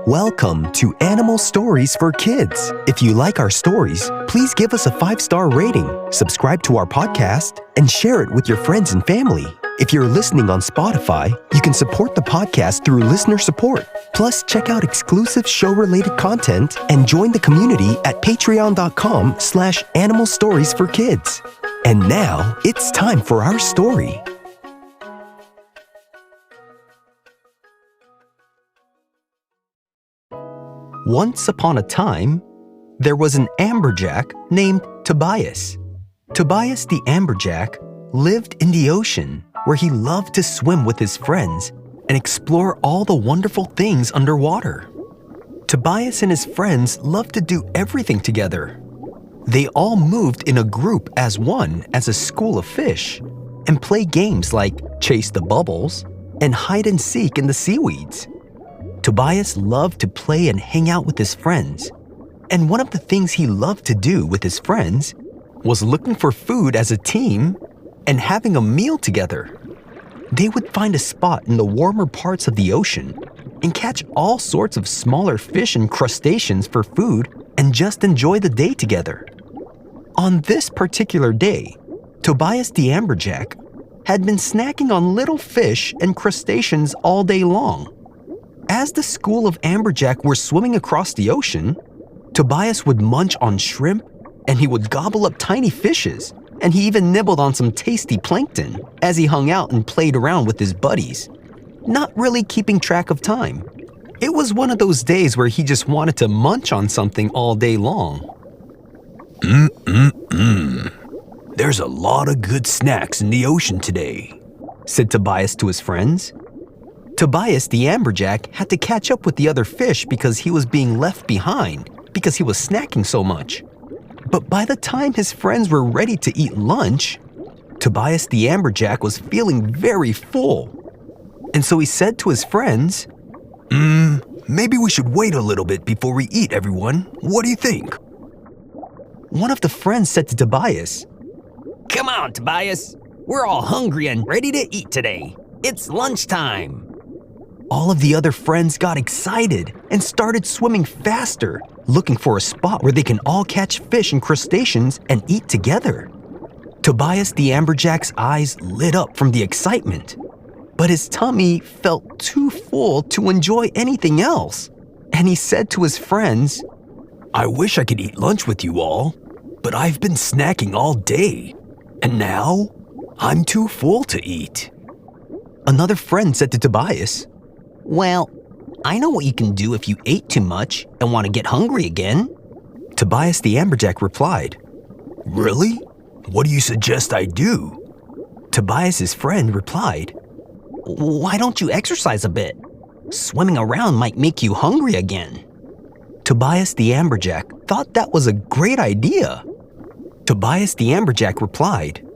Welcome to Animal Stories for Kids. If you like our stories, please give us a 5-star rating, subscribe to our podcast, and share it with your friends and family. If you're listening on Spotify, you can support the podcast through listener support. Plus, check out exclusive show-related content and join the community at patreon.com/Animal Stories for Kids. And now, it's time for our story. Once upon a time, there was an amberjack named Tobias. Tobias the amberjack lived in the ocean, where he loved to swim with his friends and explore all the wonderful things underwater. Tobias and his friends loved to do everything together. They all moved in a group as one as a school of fish and play games like chase the bubbles and hide and seek in the seaweeds. Tobias loved to play and hang out with his friends, and one of the things he loved to do with his friends was looking for food as a team and having a meal together. They would find a spot in the warmer parts of the ocean and catch all sorts of smaller fish and crustaceans for food and just enjoy the day together. On this particular day, Tobias the amberjack had been snacking on little fish and crustaceans all day long. As the school of amberjack were swimming across the ocean, Tobias would munch on shrimp, and he would gobble up tiny fishes, and he even nibbled on some tasty plankton as he hung out and played around with his buddies, not really keeping track of time. It was one of those days where he just wanted to munch on something all day long. There's a lot of good snacks in the ocean today, said Tobias to his friends. Tobias the amberjack had to catch up with the other fish because he was being left behind because he was snacking so much. But by the time his friends were ready to eat lunch, Tobias the amberjack was feeling very full. And so he said to his friends, maybe we should wait a little bit before we eat, everyone. What do you think? One of the friends said to Tobias, Come on, Tobias. We're all hungry and ready to eat today. It's lunchtime. All of the other friends got excited and started swimming faster, looking for a spot where they can all catch fish and crustaceans and eat together. Tobias the amberjack's eyes lit up from the excitement, but his tummy felt too full to enjoy anything else. And he said to his friends, I wish I could eat lunch with you all, but I've been snacking all day, and now I'm too full to eat. Another friend said to Tobias, Well, I know what you can do if you ate too much and want to get hungry again. Tobias the amberjack replied, Really? What do you suggest I do? Tobias's friend replied, Why don't you exercise a bit? Swimming around might make you hungry again. Tobias the amberjack thought that was a great idea. Tobias the amberjack replied,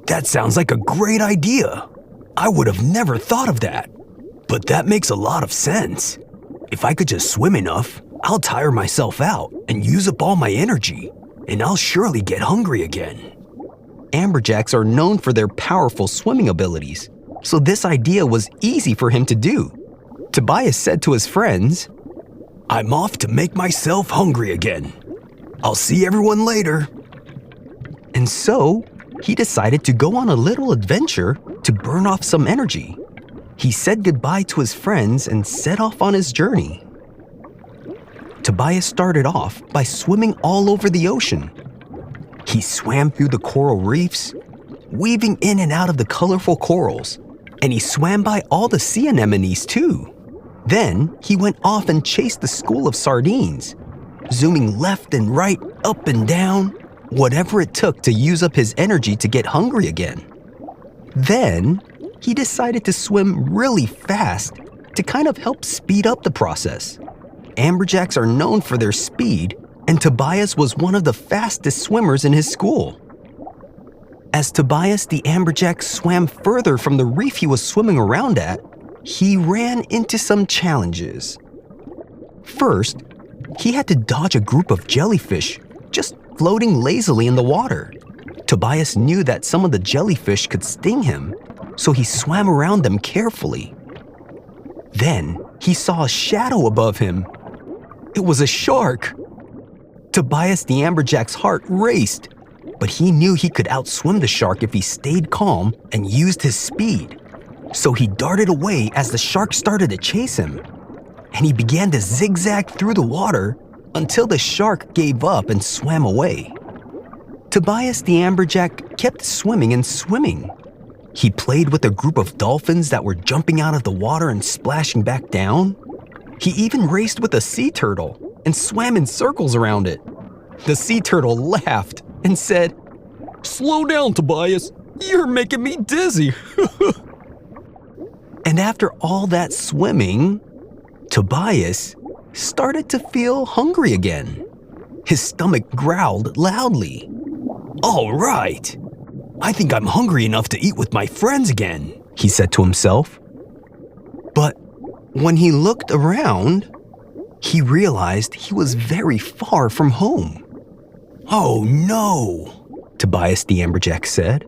That sounds like a great idea. I would have never thought of that. But that makes a lot of sense. If I could just swim enough, I'll tire myself out and use up all my energy, and I'll surely get hungry again. Amberjacks are known for their powerful swimming abilities, so this idea was easy for him to do. Tobias said to his friends, I'm off to make myself hungry again. I'll see everyone later. And so, he decided to go on a little adventure to burn off some energy. He said goodbye to his friends and set off on his journey. Tobias started off by swimming all over the ocean. He swam through the coral reefs, weaving in and out of the colorful corals, and he swam by all the sea anemones too. Then he went off and chased the school of sardines, zooming left and right, up and down, whatever it took to use up his energy to get hungry again. Then he decided to swim really fast to kind of help speed up the process. Amberjacks are known for their speed, and Tobias was one of the fastest swimmers in his school. As Tobias the amberjack swam further from the reef he was swimming around at, he ran into some challenges. First, he had to dodge a group of jellyfish just floating lazily in the water. Tobias knew that some of the jellyfish could sting him, so he swam around them carefully. Then, he saw a shadow above him. It was a shark. Tobias the Amberjack's heart raced, but he knew he could outswim the shark if he stayed calm and used his speed. So he darted away as the shark started to chase him, and he began to zigzag through the water until the shark gave up and swam away. Tobias the Amberjack kept swimming and swimming. He played with a group of dolphins that were jumping out of the water and splashing back down. He even raced with a sea turtle and swam in circles around it. The sea turtle laughed and said, "Slow down, Tobias. You're making me dizzy." And after all that swimming, Tobias started to feel hungry again. His stomach growled loudly. "All right, I think I'm hungry enough to eat with my friends again," he said to himself. But when he looked around, he realized he was very far from home. "Oh no," Tobias the Amberjack said.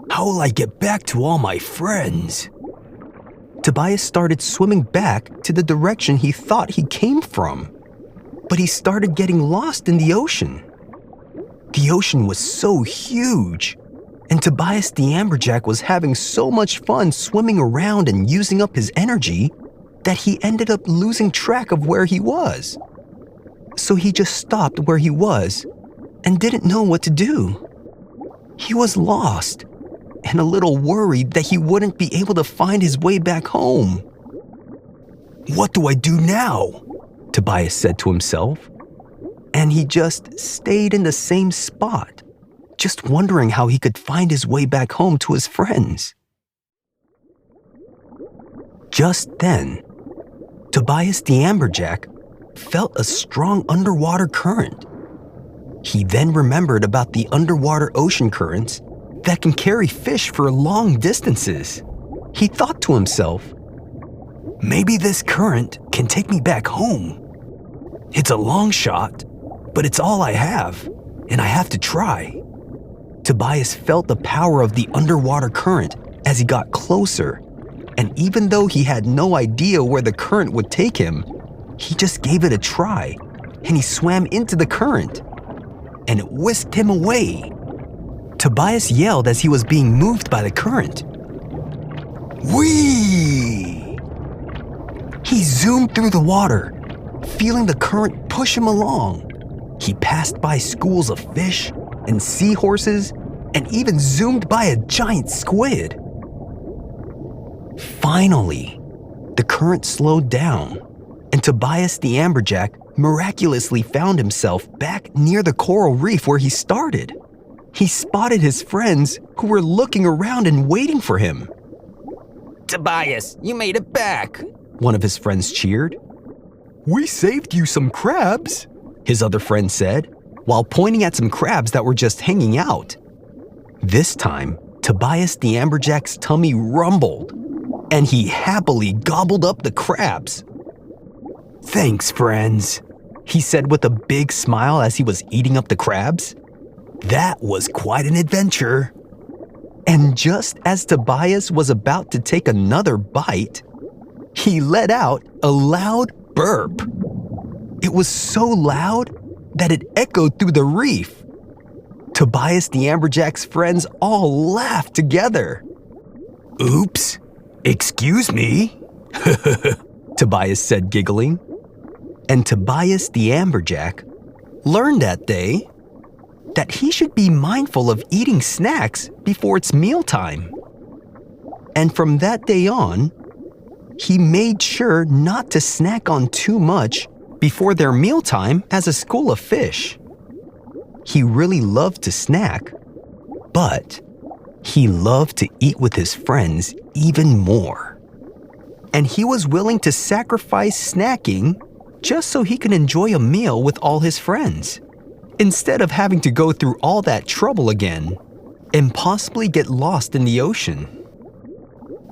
"How will I get back to all my friends?" Tobias started swimming back to the direction he thought he came from, but he started getting lost in the ocean. The ocean was so huge, and Tobias the Amberjack was having so much fun swimming around and using up his energy that he ended up losing track of where he was. So he just stopped where he was and didn't know what to do. He was lost and a little worried that he wouldn't be able to find his way back home. "What do I do now?" Tobias said to himself. And he just stayed in the same spot, just wondering how he could find his way back home to his friends. Just then, Tobias the Amberjack felt a strong underwater current. He then remembered about the underwater ocean currents that can carry fish for long distances. He thought to himself, "Maybe this current can take me back home. It's a long shot, but it's all I have, and I have to try." Tobias felt the power of the underwater current as he got closer, and even though he had no idea where the current would take him, he just gave it a try, and he swam into the current, and it whisked him away. Tobias yelled as he was being moved by the current. Whee! He zoomed through the water, feeling the current push him along. He passed by schools of fish and seahorses and even zoomed by a giant squid. Finally, the current slowed down, and Tobias the Amberjack miraculously found himself back near the coral reef where he started. He spotted his friends who were looking around and waiting for him. "Tobias, you made it back," one of his friends cheered. "We saved you some crabs," his other friend said, while pointing at some crabs that were just hanging out. This time, Tobias the Amberjack's tummy rumbled, and he happily gobbled up the crabs. "Thanks, friends," he said with a big smile as he was eating up the crabs. "That was quite an adventure." And just as Tobias was about to take another bite, he let out a loud burp. It was so loud that it echoed through the reef. Tobias the Amberjack's friends all laughed together. "Oops, excuse me," Tobias said, giggling. And Tobias the Amberjack learned that day that he should be mindful of eating snacks before it's mealtime. And from that day on, he made sure not to snack on too much before their mealtime as a school of fish. He really loved to snack, but he loved to eat with his friends even more. And he was willing to sacrifice snacking just so he could enjoy a meal with all his friends, instead of having to go through all that trouble again and possibly get lost in the ocean.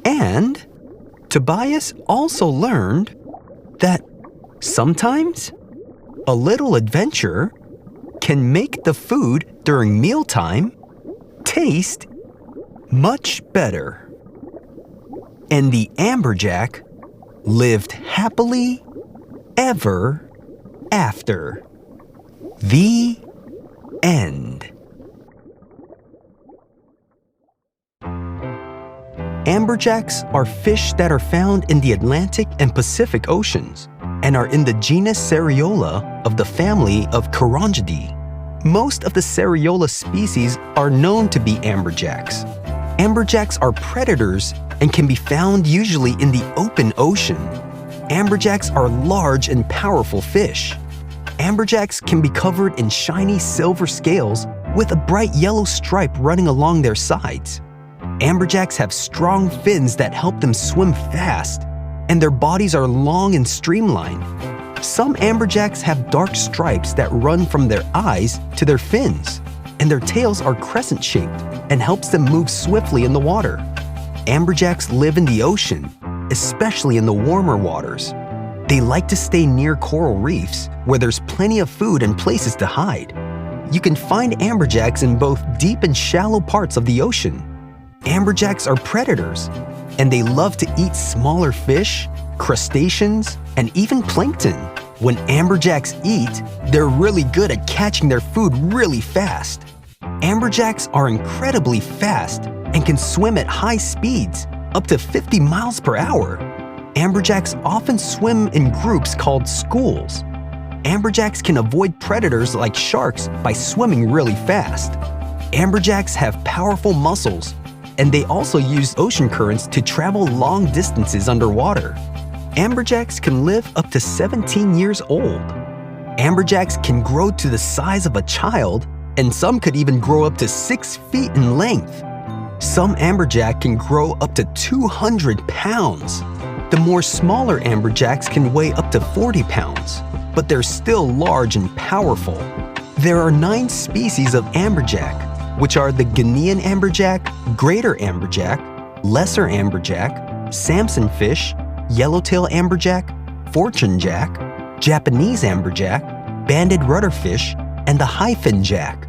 And Tobias also learned that sometimes a little adventure can make the food during mealtime taste much better. And the Amberjack lived happily ever after. The end. Amberjacks are fish that are found in the Atlantic and Pacific Oceans and are in the genus Seriola of the family of Chirongidae. Most of the Seriola species are known to be amberjacks. Amberjacks are predators and can be found usually in the open ocean. Amberjacks are large and powerful fish. Amberjacks can be covered in shiny silver scales with a bright yellow stripe running along their sides. Amberjacks have strong fins that help them swim fast, and their bodies are long and streamlined. Some amberjacks have dark stripes that run from their eyes to their fins, and their tails are crescent-shaped and helps them move swiftly in the water. Amberjacks live in the ocean, especially in the warmer waters. They like to stay near coral reefs where there's plenty of food and places to hide. You can find amberjacks in both deep and shallow parts of the ocean. Amberjacks are predators, and they love to eat smaller fish, crustaceans, and even plankton. When amberjacks eat, they're really good at catching their food really fast. Amberjacks are incredibly fast and can swim at high speeds, up to 50 miles per hour. Amberjacks often swim in groups called schools. Amberjacks can avoid predators like sharks by swimming really fast. Amberjacks have powerful muscles, and they also use ocean currents to travel long distances underwater. Amberjacks can live up to 17 years old. Amberjacks can grow to the size of a child, and some could even grow up to 6 feet in length. Some amberjack can grow up to 200 pounds. The more smaller amberjacks can weigh up to 40 pounds, but they're still large and powerful. There are 9 species of amberjack, which are the Guinean amberjack, greater amberjack, lesser amberjack, Samson fish, yellowtail amberjack, fortune jack, Japanese amberjack, banded rudderfish, and the hyphen jack.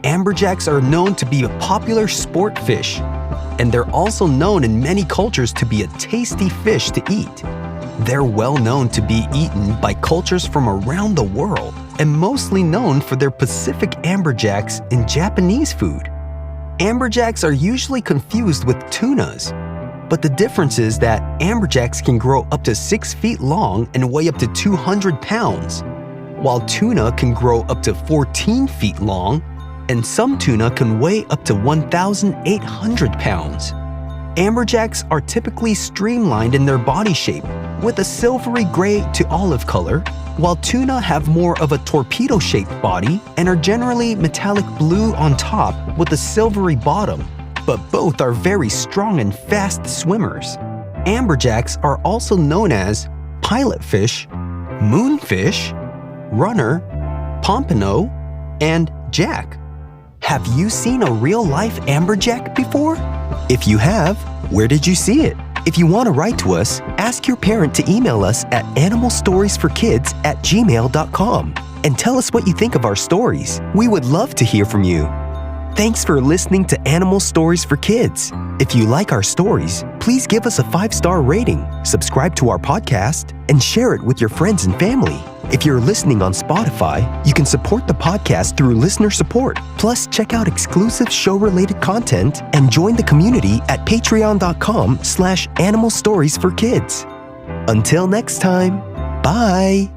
Amberjacks are known to be a popular sport fish, and they're also known in many cultures to be a tasty fish to eat. They're well known to be eaten by cultures from around the world, and mostly known for their Pacific amberjacks in Japanese food. Amberjacks are usually confused with tunas, but the difference is that amberjacks can grow up to 6 feet long and weigh up to 200 pounds, while tuna can grow up to 14 feet long, and some tuna can weigh up to 1,800 pounds. Amberjacks are typically streamlined in their body shape, with a silvery gray to olive color, while tuna have more of a torpedo-shaped body and are generally metallic blue on top with a silvery bottom, but both are very strong and fast swimmers. Amberjacks are also known as pilotfish, moonfish, runner, pompano, and jack. Have you seen a real-life amberjack before? If you have, where did you see it? If you want to write to us, ask your parent to email us at animalstoriesforkids@gmail.com and tell us what you think of our stories. We would love to hear from you. Thanks for listening to Animal Stories for Kids. If you like our stories, please give us a 5-star rating, subscribe to our podcast, and share it with your friends and family. If you're listening on Spotify, you can support the podcast through listener support. Plus, check out exclusive show-related content and join the community at patreon.com/animalstoriesforkids. Until next time, bye!